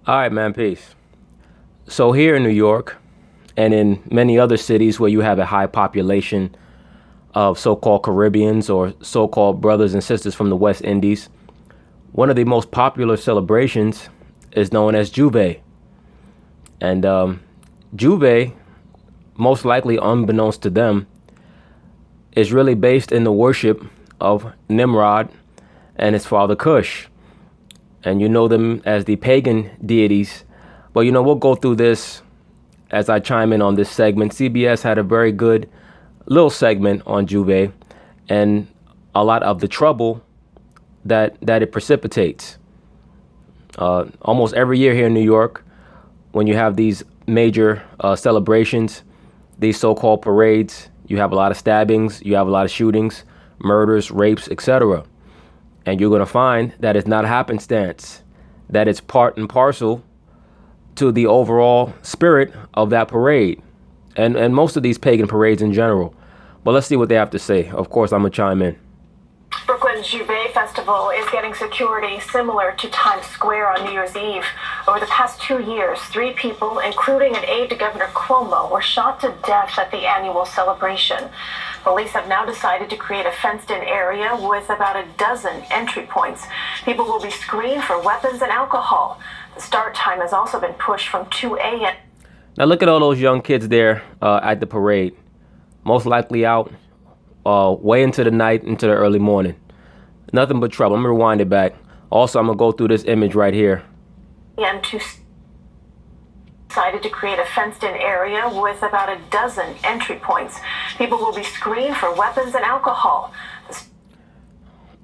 All right, man, peace. So here in New York and in many other cities where you have a high population of so-called Caribbeans or so-called brothers and sisters from the West Indies, one of the most popular celebrations is known as Juve. And Juve, most likely unbeknownst to them, is really based in the worship of Nimrod and his father Cush. And you know them as the pagan deities. But we'll go through this as I chime in on this segment. CBS had a very good little segment on Juve and a lot of the trouble that it precipitates. Almost every year here in New York, when you have these major celebrations, these so-called parades, you have a lot of stabbings, you have a lot of shootings, murders, rapes, etc. And you're going to find that it's not happenstance, that it's part and parcel to the overall spirit of that parade and most of these pagan parades in general. But let's see what they have to say. Of course, I'm going to chime in. Brooklyn's Juve Festival is getting security similar to Times Square on New Year's Eve. Over the past 2 years, 3 people, including an aide to Governor Cuomo, were shot to death at the annual celebration. Police have now decided to create a fenced-in area with about a dozen entry points. People will be screened for weapons and alcohol. The start time has also been pushed from 2 a.m. Now look at all those young kids there at the parade, most likely out way into the night, into the early morning. Nothing but trouble. I'm going to rewind it back. Also, I'm going to go through this image right here. Decided to create a fenced-in area with about a dozen entry points. People will be screened for weapons and alcohol.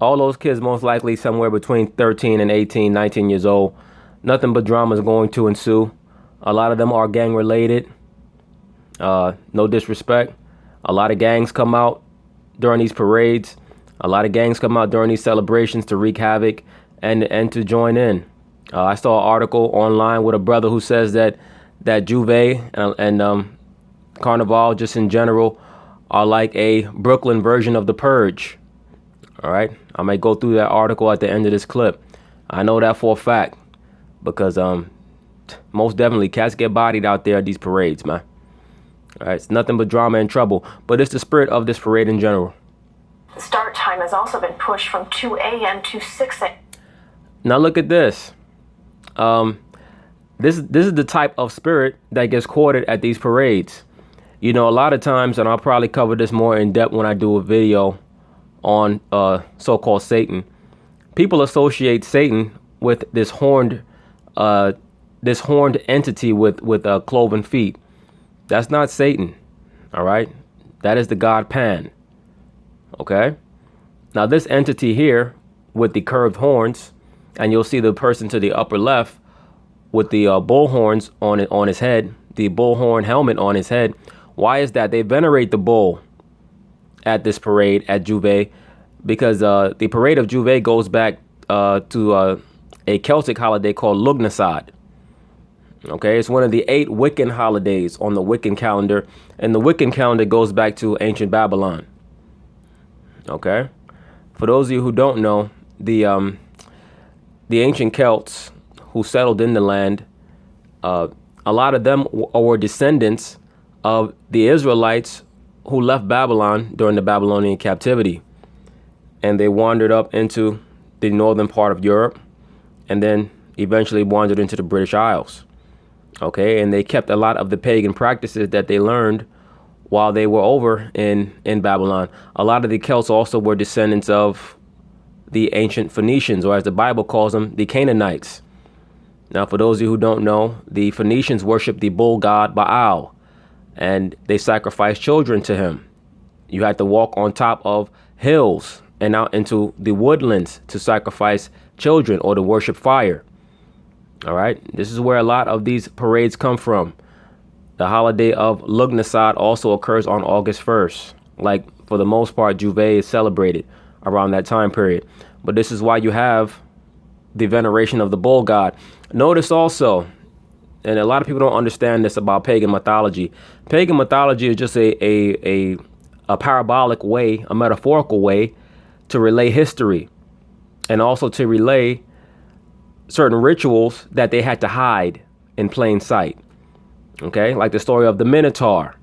All those kids most likely somewhere between 13 and 18, 19 years old. Nothing but drama is going to ensue. A lot of them are gang related. No disrespect. A lot of gangs come out during these parades. A lot of gangs come out during these celebrations to wreak havoc and to join in. I saw an article online with a brother who says that Juve and Carnival, just in general, are like a Brooklyn version of the Purge. All right, I might go through that article at the end of this clip. I know that for a fact because most definitely cats get bodied out there at these parades, man. All right, it's nothing but drama and trouble, but it's the spirit of this parade in general. The start time has also been pushed from 2 a.m. to 6 a.m. Now look at this. This is the type of spirit that gets courted at these parades. A lot of times, and I'll probably cover this more in depth when I do a video on so-called Satan. People associate Satan with this horned entity with cloven feet. That's not Satan. All right, that is the god Pan. Okay. Now this entity here with the curved horns, and you'll see the person to the upper left with the bull horns on his head, the bullhorn helmet on his head. Why is that? They venerate the bull at this parade at Juve because the parade of Juve goes back to a Celtic holiday called Lugnasad. Okay, it's one of the 8 Wiccan holidays on the Wiccan calendar, and the Wiccan calendar goes back to ancient Babylon. Okay, for those of you who don't know, the ancient Celts who settled in the land, a lot of them were descendants of the Israelites who left Babylon during the Babylonian captivity, and they wandered up into the northern part of Europe, and then eventually wandered into the British Isles. Okay, and they kept a lot of the pagan practices that they learned while they were over in Babylon. A lot of the Celts also were descendants of the ancient Phoenicians, or as the Bible calls them, the Canaanites. Now, for those of you who don't know, the Phoenicians worshiped the bull god BAAL, and they sacrificed children to him. You had to walk on top of hills and out into the woodlands to sacrifice children or to worship fire. All right, this is where a lot of these parades come from. The holiday of Lugnasad also occurs on August 1st. Like, for the most part, Juve is celebrated around that time period. But this is why you have the veneration of the bull god. Notice also, and a lot of people don't understand this about pagan mythology. Pagan mythology is just a parabolic way, a metaphorical way to relay history, and also to relay certain rituals that they had to hide in plain sight. Okay, like the story of the Minotaur,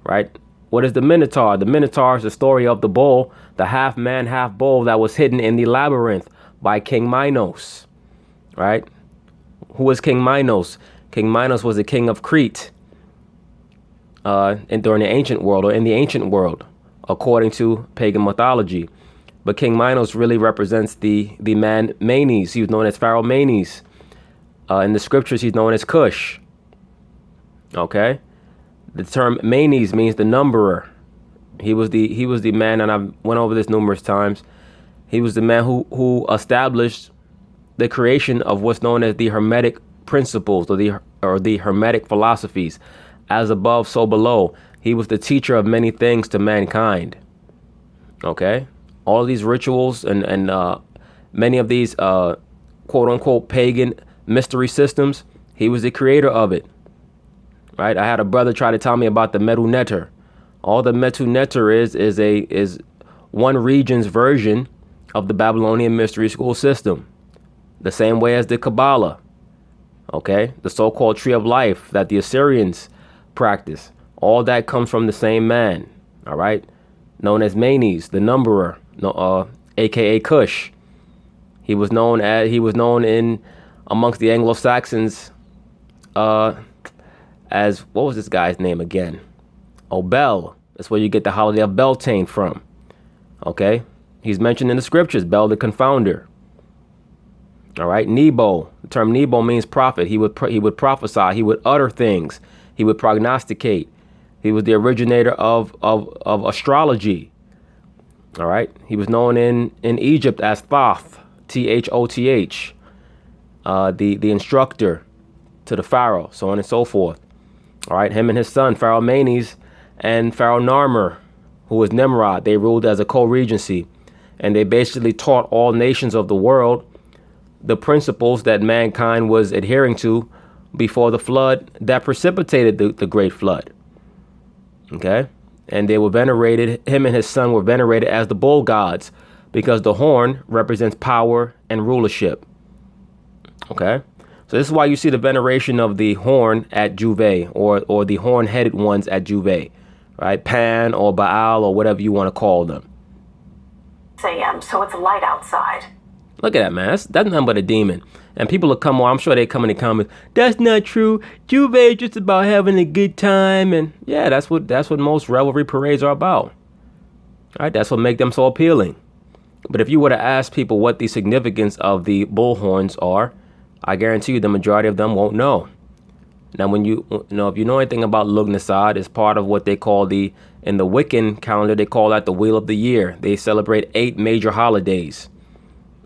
right? What is the Minotaur? The Minotaur is the story of the bull, the half man, half bull that was hidden in the labyrinth by King Minos, right? Who was King Minos? King Minos was the king of Crete during the ancient world, or in the ancient world, according to pagan mythology. But King Minos really represents the man Manes. He was known as Pharaoh Manes. In the scriptures, he's known as Cush. Okay, the term Manes means the numberer. He was the man, and I've went over this numerous times. He was the man who established the creation of what's known as the Hermetic principles, or the Hermetic philosophies, as above, so below. He was the teacher of many things to mankind. Okay, all of these rituals and many of these quote unquote pagan mystery systems, he was the creator of it. Right, I had a brother try to tell me about the Medu Neter. All the Medu Neter is one region's version of the Babylonian mystery school system, the same way as the Kabbalah. Okay, the so-called tree of life that the Assyrians practice. All that comes from the same man. All right, known as Manes, the numberer, aka Cush. He was known in amongst the Anglo-Saxons as, what was this guy's name again? Oh, Bel. That's where you get the holiday of Beltane from. Okay, he's mentioned in the scriptures, Bel the confounder. All right, Nebo. The term Nebo means prophet. He would prophesy. He would utter things. He would prognosticate. He was the originator of astrology. All right, he was known in Egypt as Thoth, Thoth, the instructor to the pharaoh, so on and so forth. All right, him and his son Pharaoh Manes and Pharaoh Narmer, who was Nimrod, they ruled as a co-regency, and they basically taught all nations of the world the principles that mankind was adhering to before the flood that precipitated the great flood. Okay, and they were venerated, him and his son were venerated as the bull gods, because the horn represents power and rulership. Okay, so this is why you see the veneration of the horn at Juve, or the horn-headed ones at Juve, right? Pan or Baal or whatever you want to call them. 6 a.m., so it's light outside. Look at that, man. That's nothing but a demon. And people will come on, I'm sure they come in the comments, that's not true. Juve is just about having a good time. And yeah, that's what most revelry parades are about. All right, that's what makes them so appealing. But if you were to ask people what the significance of the bullhorns are, I guarantee you the majority of them won't know. Now, when if you know anything about Lughnasadh, it's part of what they call in the Wiccan calendar, they call that the Wheel of the Year. They celebrate 8 major holidays.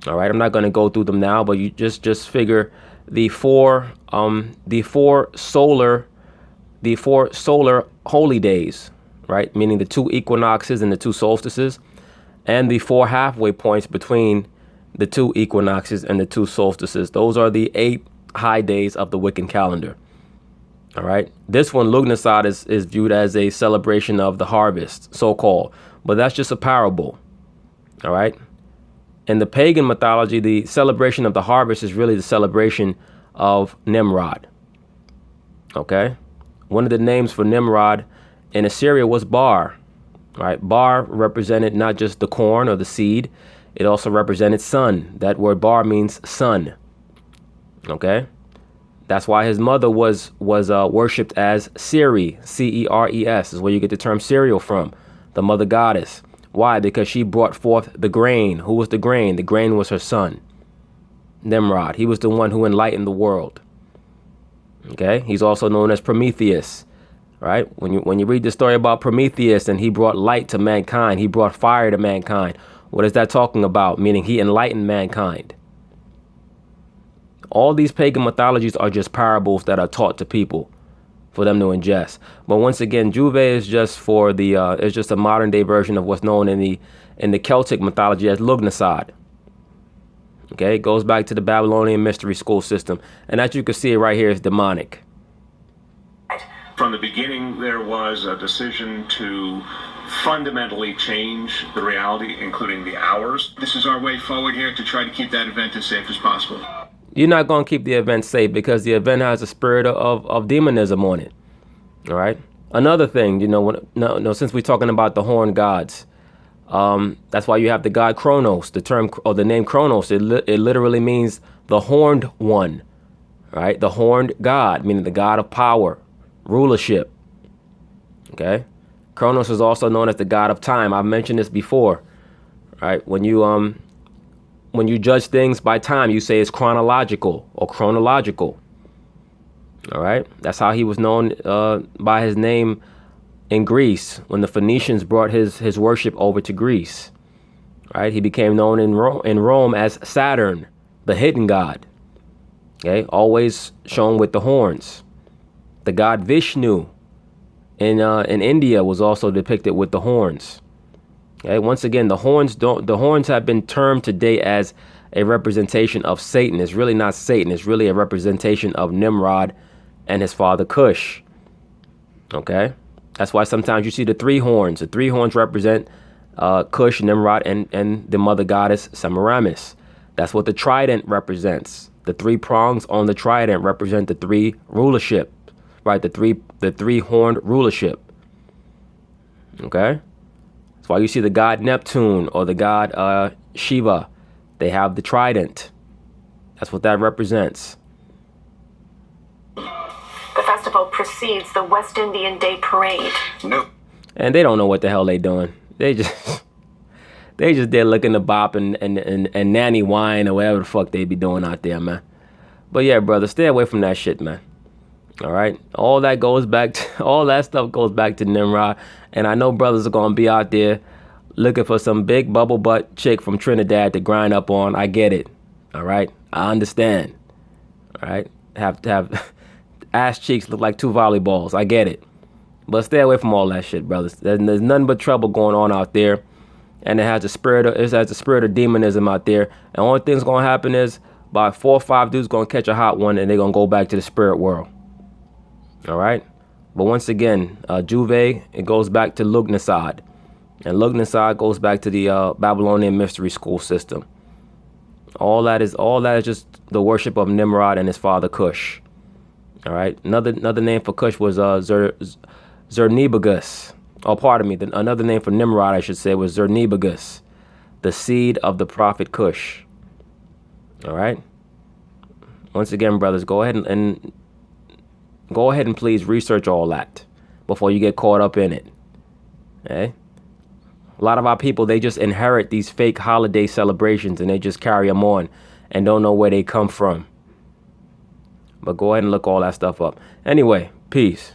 All right, I'm not going to go through them now, but you just figure the four solar holy days, right? Meaning the 2 equinoxes and the 2 solstices, and the 4 halfway points between the 2 equinoxes and the 2 solstices. Those are the 8 high days of the Wiccan calendar. All right. This one, Lughnasadh, is viewed as a celebration of the harvest, so-called, but that's just a parable. All right. In the pagan mythology, the celebration of the harvest is really the celebration of Nimrod. Okay. One of the names for Nimrod in Assyria was Bar. Right. Bar represented not just the corn or the seed. It also represented sun. That word Bar means sun. Okay. That's why his mother was worshipped as Ceres, Ceres, is where you get the term cereal from, the mother goddess. Why? Because she brought forth the grain. Who was the grain? The grain was her son, Nimrod. He was the one who enlightened the world. Okay, he's also known as Prometheus, right? When you read the story about Prometheus and he brought light to mankind, he brought fire to mankind. What is that talking about? Meaning he enlightened mankind. All these pagan mythologies are just parables that are taught to people for them to ingest. But once again, Juve is just for it's just a modern day version of what's known in the Celtic mythology as Lughnasadh. Okay, it goes back to the Babylonian mystery school system, and as you can see right here, is demonic. From the beginning, there was a decision to fundamentally change the reality, including the hours. This is our way forward here to try to keep that event as safe as possible. you're not going to keep the event safe because the event has a spirit of demonism on it. All right. Another thing, since we're talking about the horned gods, that's why you have the god Kronos. The term or the name Kronos, it literally means the horned one, right? The horned god, meaning the god of power, rulership. Okay. Kronos is also known as the god of time. I've mentioned this before, right? When you judge things by time, you say it's chronological or chronological. All right. That's how he was known by his name in Greece when the Phoenicians brought his worship over to Greece. Right. He became known in Rome as Saturn, the hidden god. Okay. Always shown with the horns. The god Vishnu in India was also depicted with the horns. Okay. Once again, the horns have been termed today as a representation of Satan. It's really not Satan. It's really a representation of Nimrod and his father Cush. Okay. That's why sometimes you see the three horns. The three horns represent Cush, Nimrod, and the mother goddess Semiramis. That's what the trident represents. The three prongs on the trident represent the three rulership, right? The three horned rulership. Okay. That's why you see the god Neptune or the god Shiva. They have the trident. That's what that represents. The festival precedes the West Indian Day Parade. No. And they don't know what the hell they doing. They just there looking to bop and nanny wine or whatever the fuck they be doing out there, man. But yeah, brother, stay away from that shit, man. All right, all that stuff goes back to Nimrod. And I know brothers are gonna be out there looking for some big bubble butt chick from Trinidad to grind up on. I get it. All right, I understand. All right, have to have ass cheeks look like two volleyballs. I get it. But stay away from all that shit, brothers. There's nothing but trouble going on out there. And it has the spirit of demonism out there. And the only thing's gonna happen is about 4 or 5 dudes gonna catch a hot one and they're gonna go back to the spirit world. All right. But once again, Juve, it goes back to Lughnasadh. And Lughnasadh goes back to the Babylonian mystery school system. All that is just the worship of Nimrod and his father Cush. All right. Another name for Cush was Zernibagus. Oh, pardon me. Another name for Nimrod, I should say, was Zernibagus, the seed of the prophet Cush. All right. Once again, brothers, go ahead and please research all that before you get caught up in it. Okay. A lot of our people, they just inherit these fake holiday celebrations and they just carry them on and don't know where they come from. But go ahead and look all that stuff up. Anyway, peace.